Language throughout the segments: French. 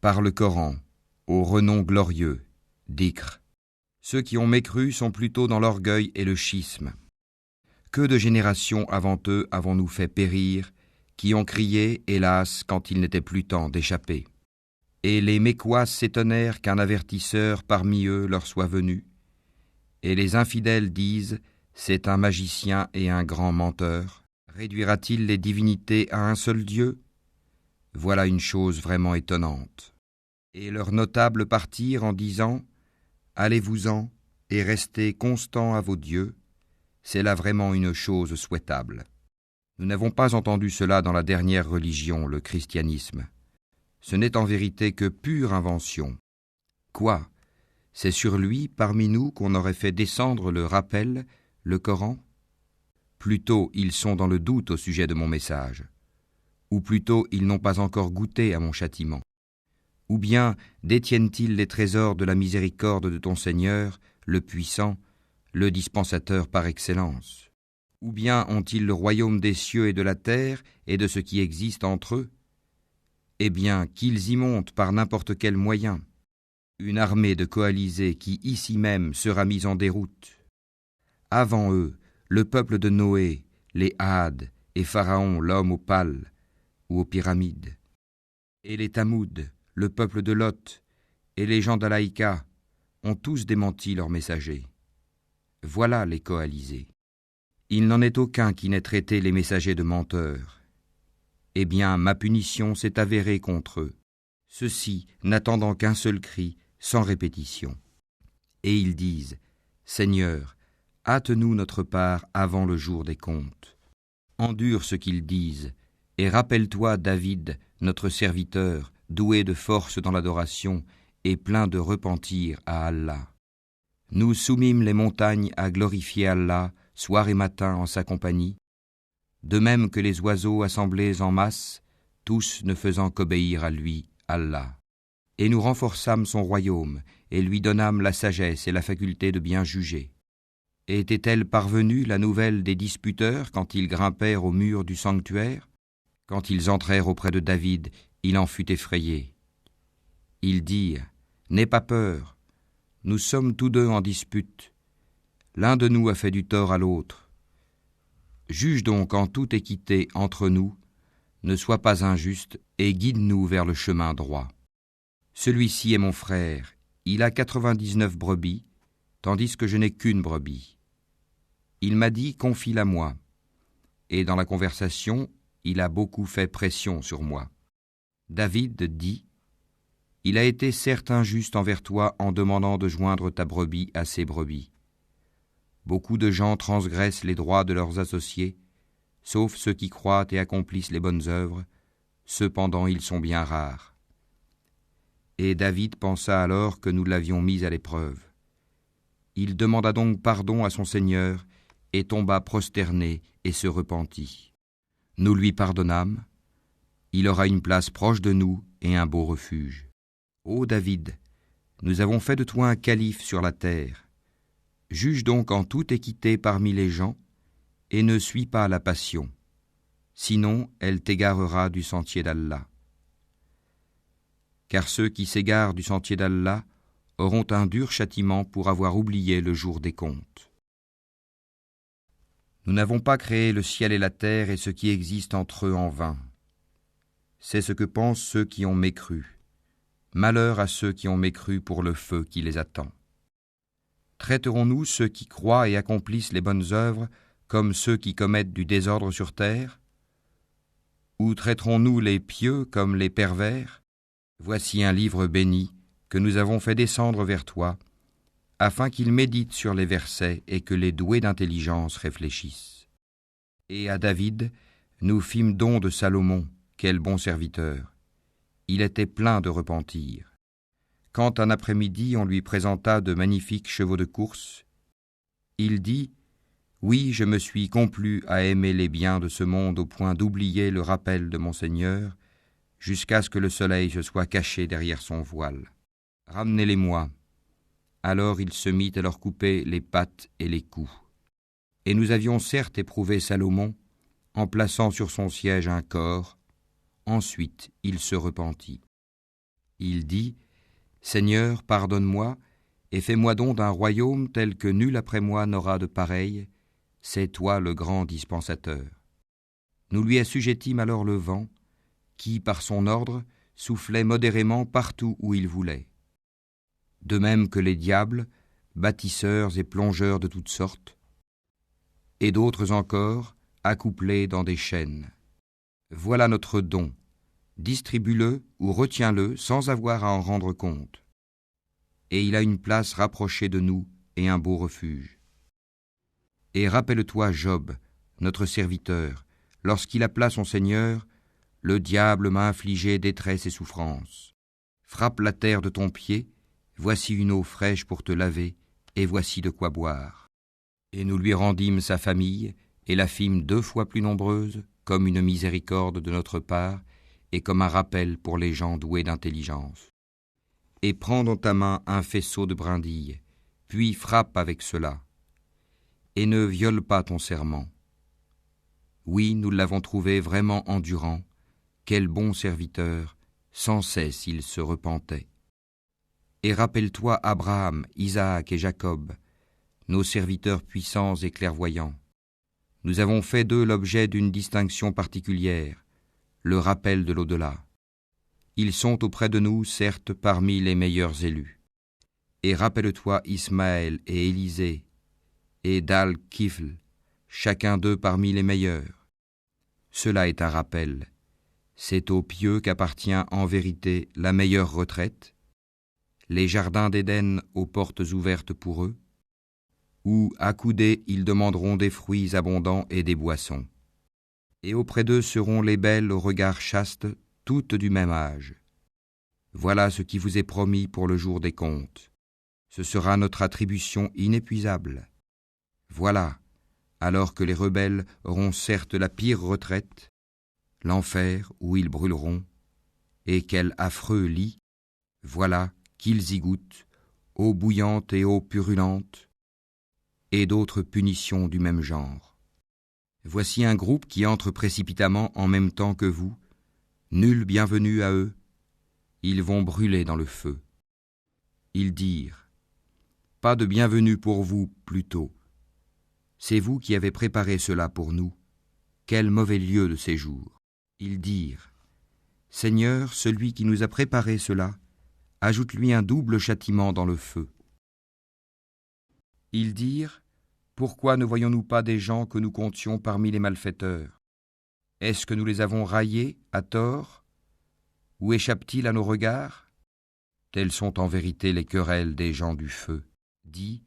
par le Coran, au renom glorieux, d'Ikr. Ceux qui ont mécru sont plutôt dans l'orgueil et le schisme. Que de générations avant eux avons-nous fait périr, qui ont crié, hélas, quand il n'était plus temps d'échapper. Et les Mécois s'étonnèrent qu'un avertisseur parmi eux leur soit venu. Et les infidèles disent, c'est un magicien et un grand menteur. Réduira-t-il les divinités à un seul Dieu ? Voilà une chose vraiment étonnante. Et leurs notables partirent en disant, allez-vous-en et restez constants à vos dieux, c'est là vraiment une chose souhaitable. Nous n'avons pas entendu cela dans la dernière religion, le christianisme. Ce n'est en vérité que pure invention. Quoi ? C'est sur lui, parmi nous, qu'on aurait fait descendre le rappel, le Coran ? Plutôt, ils sont dans le doute au sujet de mon message. Ou plutôt, ils n'ont pas encore goûté à mon châtiment. Ou bien, détiennent-ils les trésors de la miséricorde de ton Seigneur, le puissant, le dispensateur par excellence ? Ou bien ont-ils le royaume des cieux et de la terre et de ce qui existe entre eux ? Eh bien, qu'ils y montent par n'importe quel moyen. Une armée de coalisés qui ici même sera mise en déroute. Avant eux, le peuple de Noé, les Hades et Pharaon, l'homme aux pales ou aux pyramides. Et les Tamoud, le peuple de Lot, et les gens d'Alaïka ont tous démenti leurs messagers. Voilà les coalisés. Il n'en est aucun qui n'ait traité les messagers de menteurs. Eh bien, ma punition s'est avérée contre eux, ceux-ci n'attendant qu'un seul cri, sans répétition. Et ils disent, Seigneur, hâte-nous notre part avant le jour des comptes. Endure ce qu'ils disent, et rappelle-toi David, notre serviteur, doué de force dans l'adoration et plein de repentir à Allah. Nous soumîmes les montagnes à glorifier Allah, soir et matin en sa compagnie, de même que les oiseaux assemblés en masse, tous ne faisant qu'obéir à lui, Allah. Et nous renforçâmes son royaume, et lui donnâmes la sagesse et la faculté de bien juger. Et était-elle parvenue la nouvelle des disputeurs quand ils grimpèrent au mur du sanctuaire ? Quand ils entrèrent auprès de David, il en fut effrayé. Ils dirent, n'aie pas peur, nous sommes tous deux en dispute. L'un de nous a fait du tort à l'autre. Juge donc en toute équité entre nous, ne sois pas injuste et guide-nous vers le chemin droit. Celui-ci est mon frère, il a 99 brebis, tandis que je n'ai qu'une brebis. Il m'a dit, confie-la moi. Et dans la conversation, il a beaucoup fait pression sur moi. David dit, il a été certes injuste envers toi en demandant de joindre ta brebis à ses brebis. Beaucoup de gens transgressent les droits de leurs associés, sauf ceux qui croient et accomplissent les bonnes œuvres, cependant ils sont bien rares. Et David pensa alors que nous l'avions mis à l'épreuve. Il demanda donc pardon à son Seigneur et tomba prosterné et se repentit. Nous lui pardonnâmes, il aura une place proche de nous et un beau refuge. Ô David, nous avons fait de toi un calife sur la terre. Juge donc en toute équité parmi les gens et ne suis pas la passion, sinon elle t'égarera du sentier d'Allah. Car ceux qui s'égarent du sentier d'Allah auront un dur châtiment pour avoir oublié le jour des comptes. Nous n'avons pas créé le ciel et la terre et ce qui existe entre eux en vain. C'est ce que pensent ceux qui ont mécru. Malheur à ceux qui ont mécru pour le feu qui les attend. Traiterons-nous ceux qui croient et accomplissent les bonnes œuvres comme ceux qui commettent du désordre sur terre ? Ou traiterons-nous les pieux comme les pervers ? Voici un livre béni que nous avons fait descendre vers toi, afin qu'ils méditent sur les versets et que les doués d'intelligence réfléchissent. Et à David, nous fîmes don de Salomon, quel bon serviteur. Il était plein de repentir. Quand un après-midi on lui présenta de magnifiques chevaux de course, il dit « Oui, je me suis complu à aimer les biens de ce monde au point d'oublier le rappel de mon Seigneur, jusqu'à ce que le soleil se soit caché derrière son voile. Ramenez-les-moi. » Alors il se mit à leur couper les pattes et les coups. Et nous avions certes éprouvé Salomon, en plaçant sur son siège un corps. Ensuite il se repentit. Il dit, Seigneur, pardonne-moi, et fais-moi don d'un royaume tel que nul après moi n'aura de pareil, c'est toi le grand dispensateur. Nous lui assujettîmes alors le vent, qui, par son ordre, soufflait modérément partout où il voulait. De même que les diables, bâtisseurs et plongeurs de toutes sortes, et d'autres encore, accouplés dans des chaînes. Voilà notre don. Distribue-le ou retiens-le sans avoir à en rendre compte. Et il a une place rapprochée de nous et un beau refuge. Et rappelle-toi Job, notre serviteur, lorsqu'il appela son Seigneur, le diable m'a infligé détresse et souffrance. Frappe la terre de ton pied, voici une eau fraîche pour te laver, et voici de quoi boire. Et nous lui rendîmes sa famille, et la fîmes 2 fois plus nombreuse, comme une miséricorde de notre part, et comme un rappel pour les gens doués d'intelligence. Et prends dans ta main un faisceau de brindilles, puis frappe avec cela, et ne viole pas ton serment. Oui, nous l'avons trouvé vraiment endurant, quel bon serviteur, sans cesse il se repentait. Et rappelle-toi Abraham, Isaac et Jacob, nos serviteurs puissants et clairvoyants. Nous avons fait d'eux l'objet d'une distinction particulière, le rappel de l'au-delà. Ils sont auprès de nous, certes, parmi les meilleurs élus. Et rappelle-toi Ismaël et Élisée, et Dal-Kifl, chacun d'eux parmi les meilleurs. Cela est un rappel. C'est aux pieux qu'appartient en vérité la meilleure retraite, les jardins d'Éden aux portes ouvertes pour eux, où, accoudés, ils demanderont des fruits abondants et des boissons. Et auprès d'eux seront les belles au regard chaste, toutes du même âge. Voilà ce qui vous est promis pour le jour des comptes. Ce sera notre attribution inépuisable. Voilà, alors que les rebelles auront certes la pire retraite, l'enfer où ils brûleront, et quel affreux lit, voilà qu'ils y goûtent, eau bouillante et eau purulente, et d'autres punitions du même genre. Voici un groupe qui entre précipitamment en même temps que vous, nul bienvenu à eux, ils vont brûler dans le feu. Ils dirent, pas de bienvenue pour vous plutôt. C'est vous qui avez préparé cela pour nous, quel mauvais lieu de séjour. Ils dirent, Seigneur, celui qui nous a préparé cela, ajoute-lui un double châtiment dans le feu. Ils dirent, pourquoi ne voyons-nous pas des gens que nous comptions parmi les malfaiteurs? Est-ce que nous les avons raillés à tort? Ou échappent-ils à nos regards? Telles sont en vérité les querelles des gens du feu. Dis,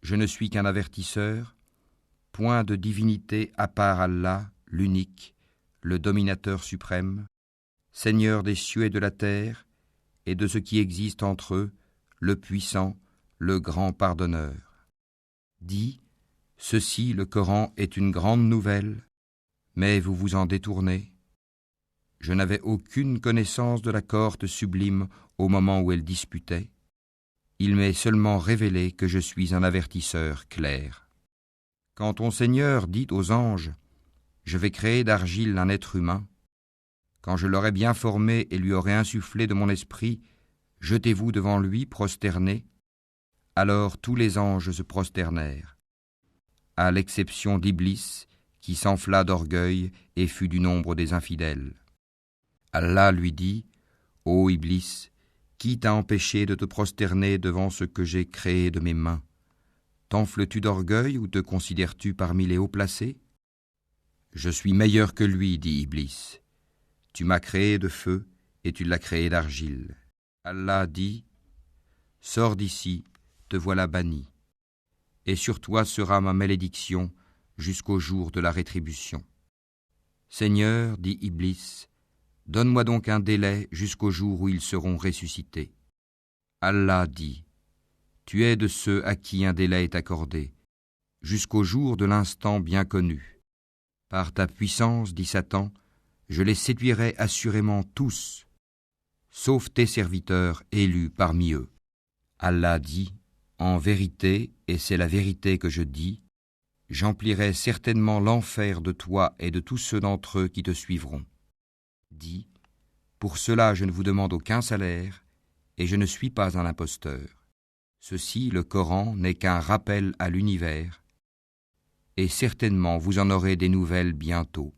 je ne suis qu'un avertisseur, point de divinité à part Allah, l'unique, le dominateur suprême, Seigneur des cieux et de la terre, et de ce qui existe entre eux, le puissant, le grand pardonneur. Dis, ceci, le Coran, est une grande nouvelle, mais vous vous en détournez. Je n'avais aucune connaissance de la cohorte sublime au moment où elle disputait. Il m'est seulement révélé que je suis un avertisseur clair. Quand ton Seigneur dit aux anges, « Je vais créer d'argile un être humain », quand je l'aurai bien formé et lui aurai insufflé de mon esprit, jetez-vous devant lui prosternés. Alors tous les anges se prosternèrent, à l'exception d'Iblis, qui s'enfla d'orgueil et fut du nombre des infidèles. Allah lui dit, « Ô Iblis, qui t'a empêché de te prosterner devant ce que j'ai créé de mes mains? T'enfles-tu d'orgueil ou te considères-tu parmi les hauts placés? Je suis meilleur que lui, dit Iblis. Tu m'as créé de feu et tu l'as créé d'argile. Allah dit, « Sors d'ici, te voilà banni. Et sur toi sera ma malédiction jusqu'au jour de la rétribution. » Seigneur, dit Iblis, donne-moi donc un délai jusqu'au jour où ils seront ressuscités. Allah dit, tu es de ceux à qui un délai est accordé, jusqu'au jour de l'instant bien connu. Par ta puissance, dit Satan, je les séduirai assurément tous, sauf tes serviteurs élus parmi eux. Allah dit, en vérité, et c'est la vérité que je dis, j'emplirai certainement l'enfer de toi et de tous ceux d'entre eux qui te suivront. Dis, pour cela je ne vous demande aucun salaire, et je ne suis pas un imposteur. Ceci, le Coran, n'est qu'un rappel à l'univers, et certainement vous en aurez des nouvelles bientôt.